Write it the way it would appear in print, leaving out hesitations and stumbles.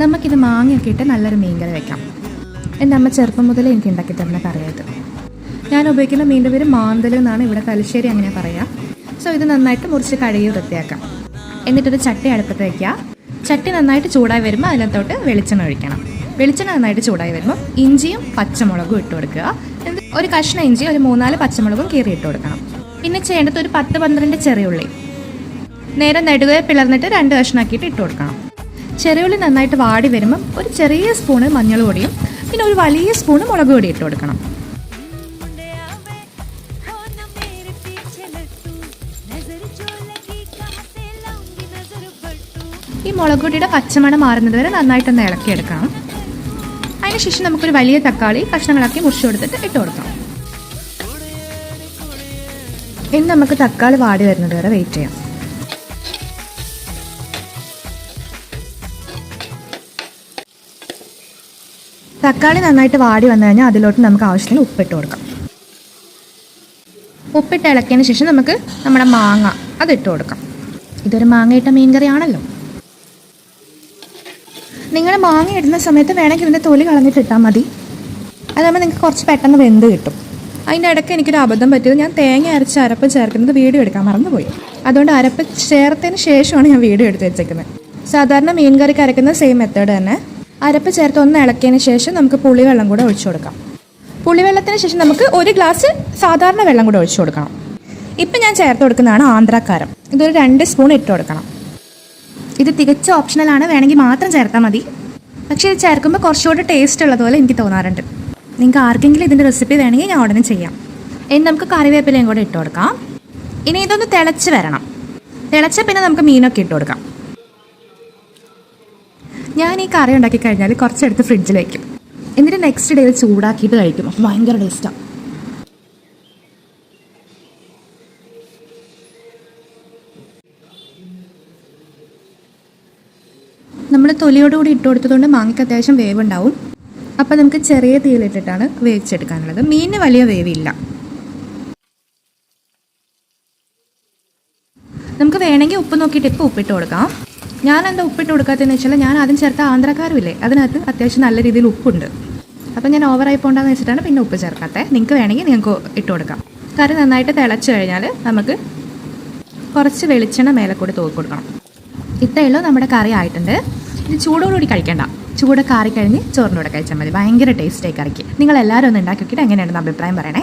നമുക്കിത് മാങ്ങയൊക്കെ ഇട്ട് നല്ലൊരു മീൻകറി വെക്കാം. എൻ്റെ അമ്മ ചെറുപ്പം മുതലേ എനിക്ക് ഉണ്ടാക്കി തരുന്ന കറിയായത്. ഞാൻ ഉപയോഗിക്കുന്ന മീൻ്റെ പേര് മാന്തൽ എന്നാണ്, ഇവിടെ തലശ്ശേരി അങ്ങനെ പറയാം. സോ ഇത് നന്നായിട്ട് മുറിച്ച് കഴുകി വൃത്തിയാക്കാം. എന്നിട്ടൊരു ചട്ടി അടുപ്പത്ത് വയ്ക്കുക. ചട്ടി നന്നായിട്ട് ചൂടായി വരുമ്പോൾ അതിനകത്തോട്ട് വെളിച്ചെണ്ണ ഒഴിക്കണം. വെളിച്ചെണ്ണ നന്നായിട്ട് ചൂടായി വരുമ്പോൾ ഇഞ്ചിയും പച്ചമുളകും ഇട്ട് കൊടുക്കുക. ഒരു കഷ്ണം ഇഞ്ചി, ഒരു 3-4 പച്ചമുളകും കീറി ഇട്ട് കൊടുക്കണം. പിന്നെ ചെയ്യേണ്ടത് ഒരു 10-12 ചെറിയുള്ളി നേരെ നടുകയെ പിളർന്നിട്ട് 2 കഷ്ണമാക്കിയിട്ട് ഇട്ട് കൊടുക്കണം. ചെറിയുള്ളി നന്നായിട്ട് വാടി വരുമ്പം ഒരു ചെറിയ സ്പൂണ് മഞ്ഞൾ പൊടിയും പിന്നെ ഒരു വലിയ സ്പൂണ് മുളക് പൊടി ഇട്ട് കൊടുക്കണം. ഈ മുളക് പൊടിയുടെ പച്ചമണം മാറുന്നത് വരെ നന്നായിട്ടൊന്ന് ഇളക്കിയെടുക്കണം. അതിനുശേഷം നമുക്കൊരു വലിയ തക്കാളി കഷ്ണങ്ങളാക്കി മുറിച്ച് കൊടുത്തിട്ട് ഇട്ട് കൊടുക്കാം. ഇനി നമുക്ക് തക്കാളി വാടി വരുന്നത് വരെ വെയിറ്റ് ചെയ്യാം. തക്കാളി നന്നായിട്ട് വാടി വന്നു കഴിഞ്ഞാൽ അതിലോട്ട് നമുക്ക് ആവശ്യത്തിന് ഉപ്പിട്ട് കൊടുക്കാം. ഉപ്പിട്ട് ഇളക്കിയതിന് ശേഷം നമുക്ക് നമ്മുടെ മാങ്ങ അതിട്ട് കൊടുക്കാം. ഇതൊരു മാങ്ങയിട്ട മീൻകറി ആണല്ലോ. നിങ്ങൾ മാങ്ങ ഇടുന്ന സമയത്ത് വേണമെങ്കിൽ ഇതിൻ്റെ തൊലി കളഞ്ഞിട്ട് ഇട്ടാൽ മതി. അതാകുമ്പോൾ നിങ്ങൾക്ക് കുറച്ച് പെട്ടെന്ന് വെന്ത് കിട്ടും. അതിൻ്റെ ഇടയ്ക്ക് എനിക്കൊരു അബദ്ധം പറ്റിയത്, ഞാൻ തേങ്ങ അരച്ച് അരപ്പ് ചേർക്കുന്നത് വീഡിയോ എടുക്കാൻ മറന്നുപോയി. അതുകൊണ്ട് അരപ്പ് ചേർത്തതിന് ശേഷമാണ് ഞാൻ വീഡിയോ എടുത്ത് വെച്ചേക്കുന്നത്. സാധാരണ മീൻ കറിക്ക് അരക്കുന്ന സെയിം മെത്തേഡ് തന്നെ. അരപ്പ് ചേർത്ത് ഒന്ന് ഇളക്കിയതിന് ശേഷം നമുക്ക് പുളിവെള്ളം കൂടെ ഒഴിച്ചു കൊടുക്കാം. പുളിവെള്ളത്തിന് ശേഷം നമുക്ക് 1 ഗ്ലാസ് സാധാരണ വെള്ളം കൂടെ ഒഴിച്ചു കൊടുക്കണം. ഇപ്പം ഞാൻ ചേർത്ത് കൊടുക്കുന്നതാണ് ആന്ധ്രാക്കാരം. ഇതൊരു 2 സ്പൂൺ ഇട്ട് കൊടുക്കണം. ഇത് തികച്ച ഓപ്ഷണലാണ്, വേണമെങ്കിൽ മാത്രം ചേർത്താൽ മതി. പക്ഷേ ഇത് ചേർക്കുമ്പോൾ കുറച്ചുകൂടി ടേസ്റ്റ് ഉള്ളതുപോലെ എനിക്ക് തോന്നാറുണ്ട്. നിങ്ങൾക്ക് ആർക്കെങ്കിലും ഇതിൻ്റെ റെസിപ്പി വേണമെങ്കിൽ ഞാൻ ഉടനെ ചെയ്യാം. ഇനി നമുക്ക് കറിവേപ്പിലയും കൂടെ ഇട്ട് കൊടുക്കാം. ഇനി ഇതൊന്ന് തിളച്ച് വരണം. തിളച്ച പിന്നെ നമുക്ക് മീനൊക്കെ ഇട്ട് കൊടുക്കാം. ഞാൻ ഈ കറി ഉണ്ടാക്കി കഴിഞ്ഞാൽ കുറച്ചെടുത്ത് ഫ്രിഡ്ജിൽ വയ്ക്കും. എന്നിട്ട് നെക്സ്റ്റ് ഡേ ചൂടാക്കിയിട്ട് കഴിക്കും. അപ്പോൾ ഭയങ്കര ടേസ്റ്റാണ്. നമ്മൾ തൊലിയോടുകൂടി ഇട്ട് കൊടുത്തതുകൊണ്ട് മാങ്ങയ്ക്ക് അത്യാവശ്യം വേവ് ഉണ്ടാവും. അപ്പോൾ നമുക്ക് ചെറിയ തീയിലിട്ടിട്ടാണ് വേവിച്ചെടുക്കാനുള്ളത്. മീനിന് വലിയ വേവില്ല. നമുക്ക് വേണമെങ്കിൽ ഉപ്പ് നോക്കിയിട്ട് ഇപ്പോൾ ഉപ്പിട്ട് കൊടുക്കാം. ഞാൻ എന്താ ഉപ്പിട്ട് കൊടുക്കാത്തതെന്ന് വെച്ചാൽ, ഞാൻ ആദ്യം ചേർത്ത ആന്ധ്രാക്കാരുമില്ലേ, അതിനകത്ത് അത്യാവശ്യം നല്ല രീതിയിൽ ഉപ്പുണ്ട്. അപ്പോൾ ഞാൻ ഓവറായി പോകണ്ടെന്ന് വെച്ചിട്ടാണ് പിന്നെ ഉപ്പ് ചേർക്കാത്തത്. നിങ്ങൾക്ക് വേണമെങ്കിൽ നിങ്ങൾക്ക് ഇട്ട് കൊടുക്കാം. കറി നന്നായിട്ട് തിളച്ച് കഴിഞ്ഞാൽ നമുക്ക് കുറച്ച് വെളിച്ചെണ്ണ മേലെ കൂടി തൂക്കി കൊടുക്കണം. ഇത്രയേ ഉള്ളൂ, നമ്മുടെ കറി ആയിട്ടുണ്ട്. ഇത് ചൂടോടുകൂടി കഴിക്കേണ്ട. ചൂട് കറി കഴിഞ്ഞ് ചോറിൻ്റെ കൂടെ കഴിച്ചാൽ മതി. ഭയങ്കര ടേസ്റ്റായി കറിക്ക്. നിങ്ങളെല്ലാവരും ഒന്ന് ഉണ്ടാക്കി നോക്കിയിട്ട് എങ്ങനെയുണ്ടെന്ന് അഭിപ്രായം പറയണേ.